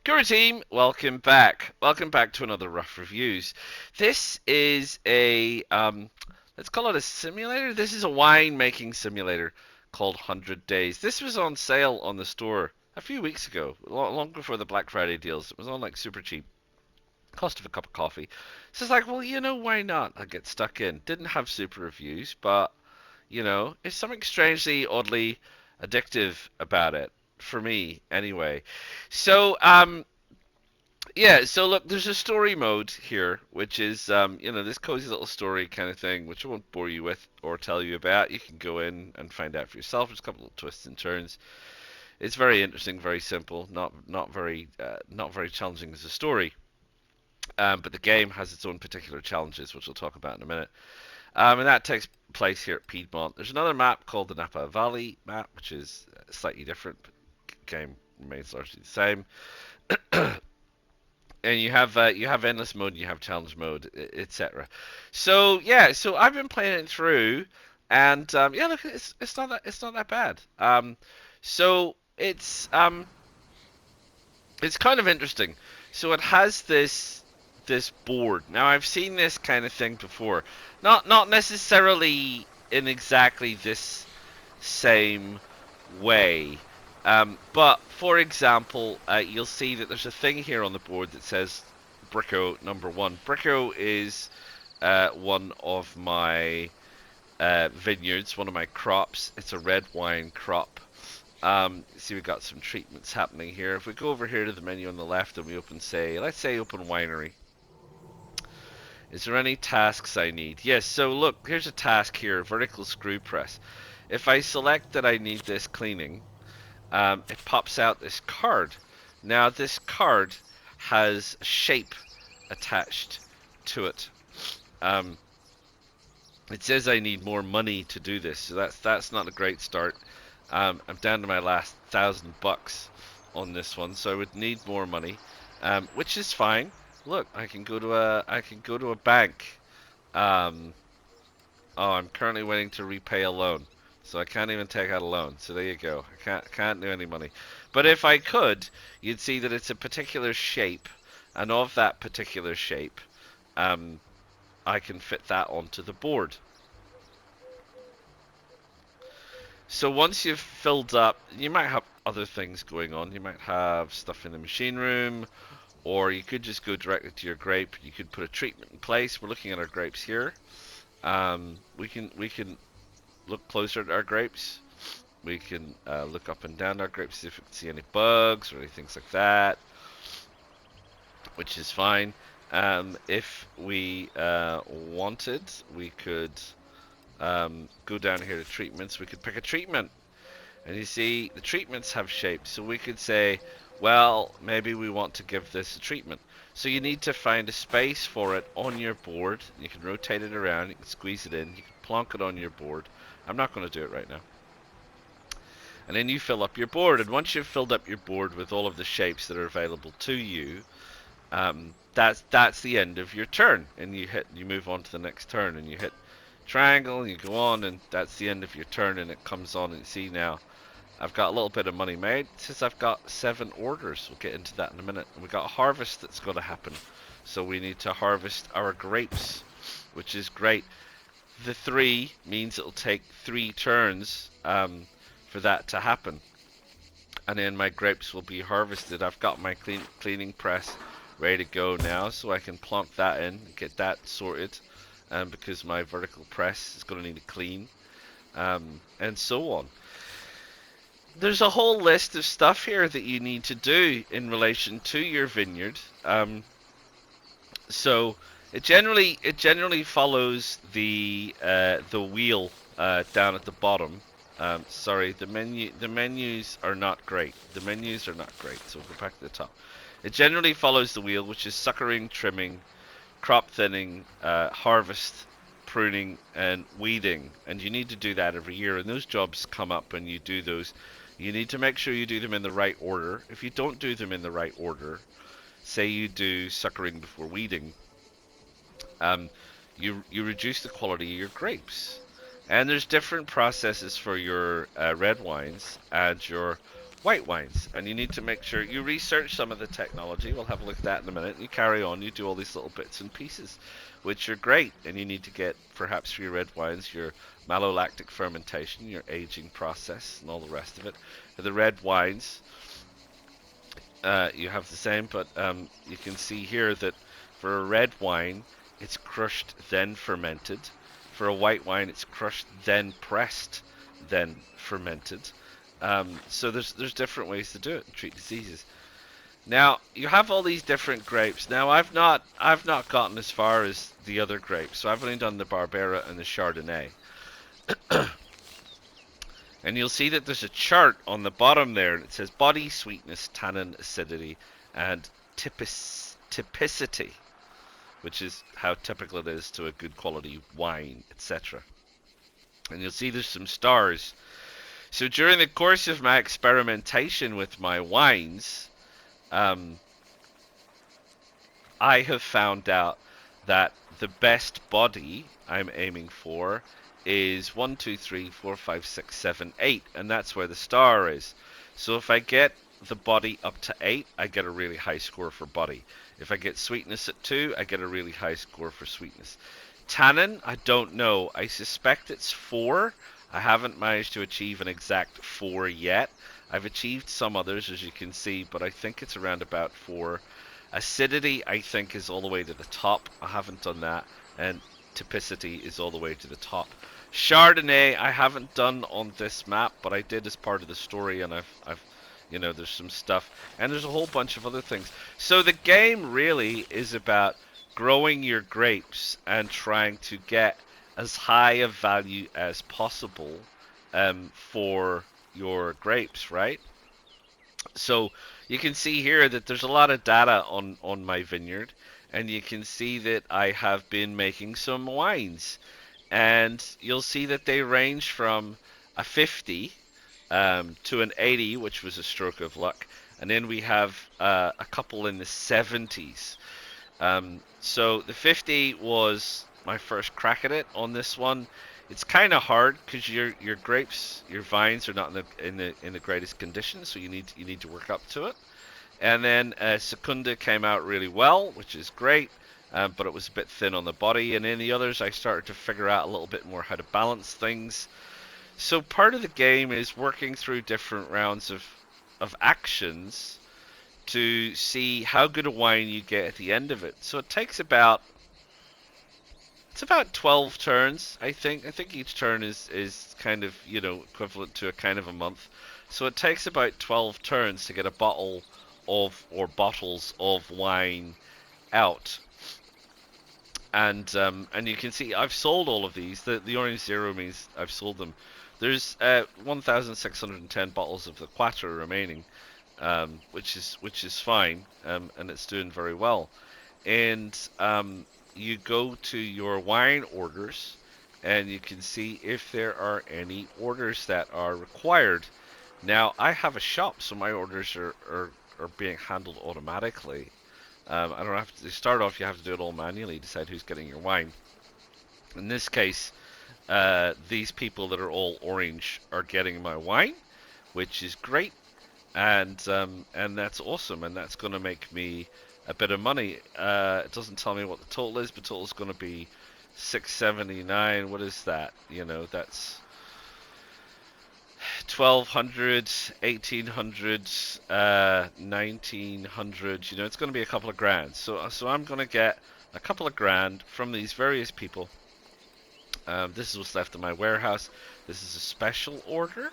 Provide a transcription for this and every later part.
Guru team, welcome back. Welcome back to another Rough Reviews. This is let's call it a simulator. This is a wine making simulator called 100 Days. This was on sale on the store a few weeks ago, long before the Black Friday deals. It was on like super cheap, cost of a cup of coffee. So it's like, well, why not? I get stuck in. Didn't have super reviews, but there's something strangely, oddly addictive about it for me, anyway. So, yeah, so look, there's a story mode here, which is, this cozy little story kind of thing, which I won't bore you with or tell you about. You can go in and find out for yourself. There's a couple of twists and turns. It's very interesting, very simple, not very challenging as a story. But the game has its own particular challenges, which we'll talk about in a minute. And that takes place here at Piedmont. There's another map called the Napa Valley map, which is slightly different, but game remains largely the same. And you have endless mode, you have challenge mode, etc. So yeah, so I've been playing it through, and yeah, look, it's not that bad. So it's kind of interesting. So it has this board. Now I've seen this kind of thing before, not necessarily in exactly this same way. But for example, you'll see that there's a thing here on the board that says Bricko number one. Bricko is one of my vineyards, one of my crops. It's a red wine crop. See, we've got some treatments happening here. If we go over here to the menu on the left and we open, let's say open winery. Is there any tasks I need? Yes, so look, here's a task here, vertical screw press. If I select that I need this cleaning, it pops out this card. Now this card has a shape attached to it. Um, it says I need more money to do this, so that's not a great start. I'm down to my last $1,000 on this one, so I would need more money, which is fine. Look, I can go to a bank. Um, oh, I'm currently waiting to repay a loan. So I can't even take out a loan. So there you go. I can't do any money. But if I could, you'd see that it's a particular shape, and of that particular shape, um, I can fit that onto the board. So once you've filled up, you might have other things going on. You might have stuff in the machine room, or you could just go directly to your grape. You could put a treatment in place. We're looking at our grapes here. We can look closer at our grapes. We can look up and down our grapes, see if we can see any bugs or anything like that, which is fine. If we wanted, we could go down here to treatments. We could pick a treatment, and you see the treatments have shapes. So we could say, well, maybe we want to give this a treatment. So you need to find a space for it on your board. You can rotate it around, you can squeeze it in, you can plonk it on your board. I'm not going to do it right now. And then you fill up your board, and once you've filled up your board with all of the shapes that are available to you, that's the end of your turn, and you move on to the next turn, and you hit triangle, you go on, and that's the end of your turn, and it comes on, and you see now I've got a little bit of money made. It says I've got 7 orders. We'll get into that in a minute. And we've got a harvest that's got to happen. So we need to harvest our grapes, which is great. The 3 means it'll take 3 turns for that to happen. And then my grapes will be harvested. I've got my cleaning press ready to go now, so I can plonk that in, get that sorted, because my vertical press is going to need to clean, and so on. There's a whole list of stuff here that you need to do in relation to your vineyard. So it generally follows the wheel down at the bottom. Sorry, the menus are not great. The menus are not great. So we'll go back to the top. It generally follows the wheel, which is suckering, trimming, crop thinning, harvest, pruning, and weeding. And you need to do that every year. And those jobs come up, and you do those. You need to make sure you do them in the right order. If you don't do them in the right order, say you do suckering before weeding, um, you reduce the quality of your grapes. And there's different processes for your red wines and your white wines, and you need to make sure you research some of the technology. We'll have a look at that in a minute. You carry on, you do all these little bits and pieces, which are great, and you need to get, perhaps for your red wines, your malolactic fermentation, your aging process, and all the rest of it. For the red wines, you have the same, but you can see here that for a red wine, it's crushed then fermented. For a white wine, it's crushed then pressed, then fermented. So there's different ways to do it and treat diseases. Now you have all these different grapes. Now I've not gotten as far as the other grapes, so I've only done the Barbera and the Chardonnay. And you'll see that there's a chart on the bottom there, and it says body, sweetness, tannin, acidity, and typicity, which is how typical it is to a good quality wine, etc. And you'll see there's some stars. So during the course of my experimentation with my wines, um, I have found out that the best body I'm aiming for is 1, 2, 3, 4, 5, 6, 7, 8, and that's where the star is. So if I get the body up to 8, I get a really high score for body. If I get sweetness at 2, I get a really high score for sweetness. Tannin, I don't know. I suspect it's 4. I haven't managed to achieve an exact 4 yet. I've achieved some others, as you can see, but I think it's around about 4. Acidity, I think, is all the way to the top. I haven't done that. And typicity is all the way to the top. Chardonnay, I haven't done on this map, but I did as part of the story, and there's some stuff, and there's a whole bunch of other things. So the game really is about growing your grapes and trying to get as high a value as possible for your grapes, right? So you can see here that there's a lot of data on my vineyard, and you can see that I have been making some wines, and you'll see that they range from a 50 to an 80, which was a stroke of luck, and then we have a couple in the 70s. So the 50 was my first crack at it. On this one, it's kind of hard because your grapes, your vines are not in the greatest condition, so you need to work up to it. And then Secunda came out really well, which is great, but it was a bit thin on the body. And in the others, I started to figure out a little bit more how to balance things. So part of the game is working through different rounds of actions to see how good a wine you get at the end of it. So it's about 12 turns, I think. I think each turn is kind of, equivalent to a kind of a month. So it takes about 12 turns to get a bottle of, or bottles of wine out. And you can see I've sold all of these. The orange zero means I've sold them. There's 1,610 bottles of the Quattro remaining, which is fine, and it's doing very well. And you go to your wine orders, and you can see if there are any orders that are required. Now I have a shop, so my orders are being handled automatically. I don't have to start off. You have to do it all manually. Decide who's getting your wine. In this case, these people that are all orange are getting my wine, which is great, and that's awesome, and that's going to make me a bit of money. It doesn't tell me what the total is, but total is going to be 679. What is that? That's 1200, 1800, 1900. It's going to be a couple of grand. So I'm going to get a couple of grand from these various people. This is what's left in my warehouse. This is a special order.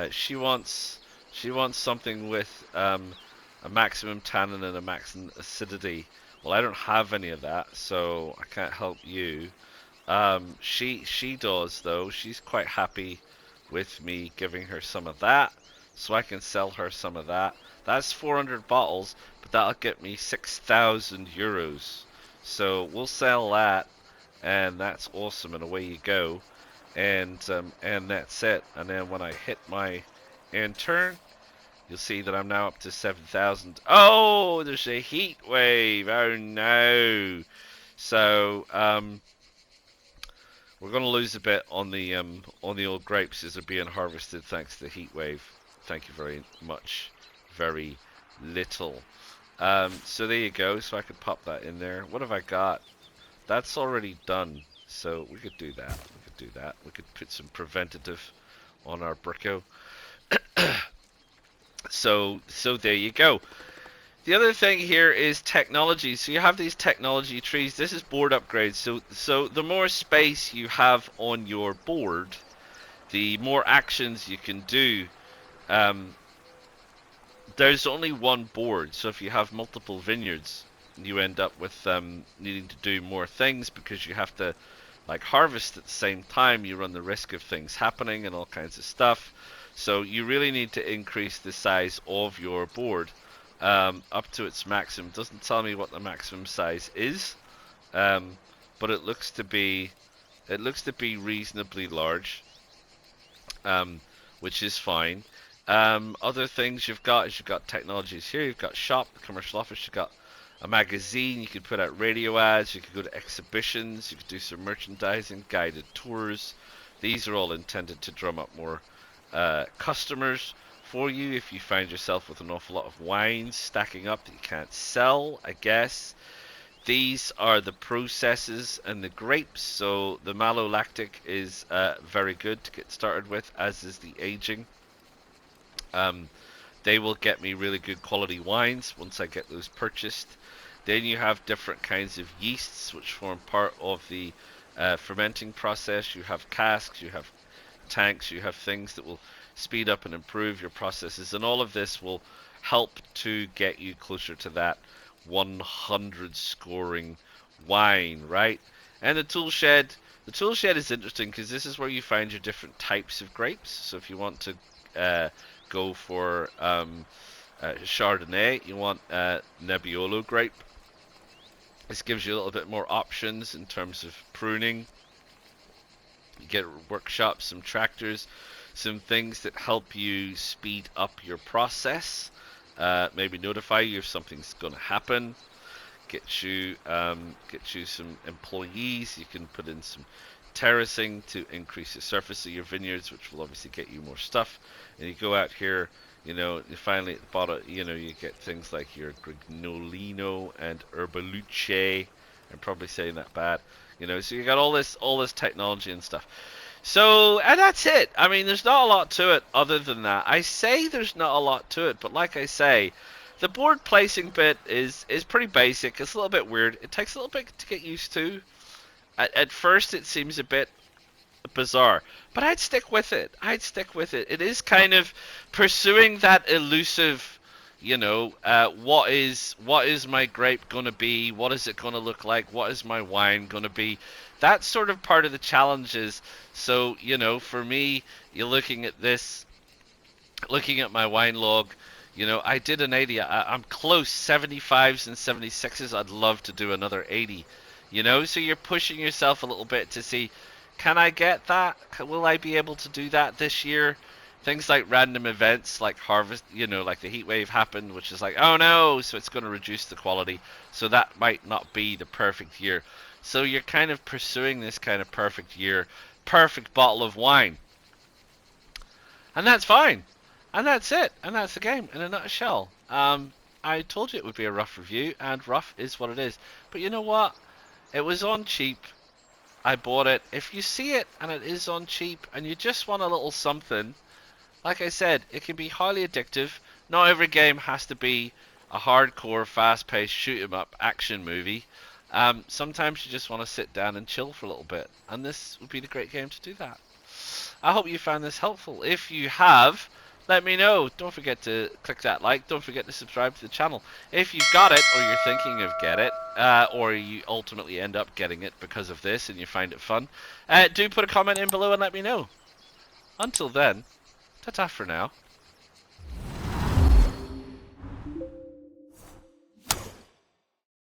She wants something with a maximum tannin and a maximum acidity. Well, I don't have any of that, so I can't help you. She does though. She's quite happy with me giving her some of that, so I can sell her some of that. That's 400 bottles, but that'll get me 6,000 euros. So we'll sell that, and that's awesome. And away you go, and that's it. And then when I hit my end turn, you'll see that I'm now up to 7,000. Oh, there's a heat wave. Oh no. So we're going to lose a bit on the old grapes as they're being harvested thanks to the heat wave. Thank you very much. Very little. So there you go. So I could pop that in there. What have I got? That's already done. So we could do that. We could do that. We could put some preventative on our Bricko. So there you go. The other thing here is technology. So you have these technology trees. This is board upgrades. So the more space you have on your board, the more actions you can do. Um, there's only one board, so if you have multiple vineyards, you end up with needing to do more things because you have to like harvest at the same time. You run the risk of things happening and all kinds of stuff. So you really need to increase the size of your board up to its maximum. It doesn't tell me what the maximum size is, um, but it looks to be reasonably large, which is fine. Other things you've got is you've got technologies here. You've got shop, commercial office. You've got a magazine. You could put out radio ads. You could go to exhibitions. You could do some merchandising, guided tours. These are all intended to drum up more customers for you if you find yourself with an awful lot of wines stacking up that you can't sell, I guess. These are the processes and the grapes. So the malolactic is very good to get started with, as is the aging. Um, they will get me really good quality wines once I get those purchased. Then you have different kinds of yeasts which form part of the fermenting process. You have casks, you have tanks, you have things that will speed up and improve your processes, and all of this will help to get you closer to that 100 scoring wine, right? And the tool shed is interesting because this is where you find your different types of grapes. So if you want to go for Chardonnay, you want Nebbiolo grape. This gives you a little bit more options in terms of pruning. You get workshops, some tractors, some things that help you speed up your process. Maybe notify you if something's going to happen. Get you some employees. You can put in some terracing to increase the surface of your vineyards, which will obviously get you more stuff. And you go out here, you finally at the bottom, you get things like your Grignolino and Herbaluce. I'm probably saying that bad. So you got all this technology and stuff. So, and that's it. I mean, there's not a lot to it other than that. I say there's not a lot to it, but like I say, the board placing bit is pretty basic. It's a little bit weird. It takes a little bit to get used to. At first, it seems a bit bizarre, but I'd stick with it. It is kind of pursuing that elusive, what is my grape going to be? What is it going to look like? What is my wine going to be? That's sort of part of the challenges. So, for me, you're looking at this, looking at my wine log. I did an 80. I'm close, 75s and 76s. I'd love to do another 80. So you're pushing yourself a little bit to see, can I get that? Will I be able to do that this year? Things like random events, like harvest, like the heat wave happened, which is like, oh no, so it's going to reduce the quality. So that might not be the perfect year. So you're kind of pursuing this kind of perfect year, perfect bottle of wine. And that's fine. And that's it. And that's the game in a nutshell. I told you it would be a rough review, and rough is what it is. But you know what? It was on cheap. I bought it. If you see it and it is on cheap and you just want a little something, like I said, it can be highly addictive. Not every game has to be a hardcore, fast-paced shoot 'em up action movie. Sometimes you just want to sit down and chill for a little bit, and this would be the great game to do that. I hope you found this helpful. If you have, let me know. Don't forget to click that like. Don't forget to subscribe to the channel. If you got it, or you're thinking of get it, or you ultimately end up getting it because of this and you find it fun, do put a comment in below and let me know. Until then, ta-ta for now.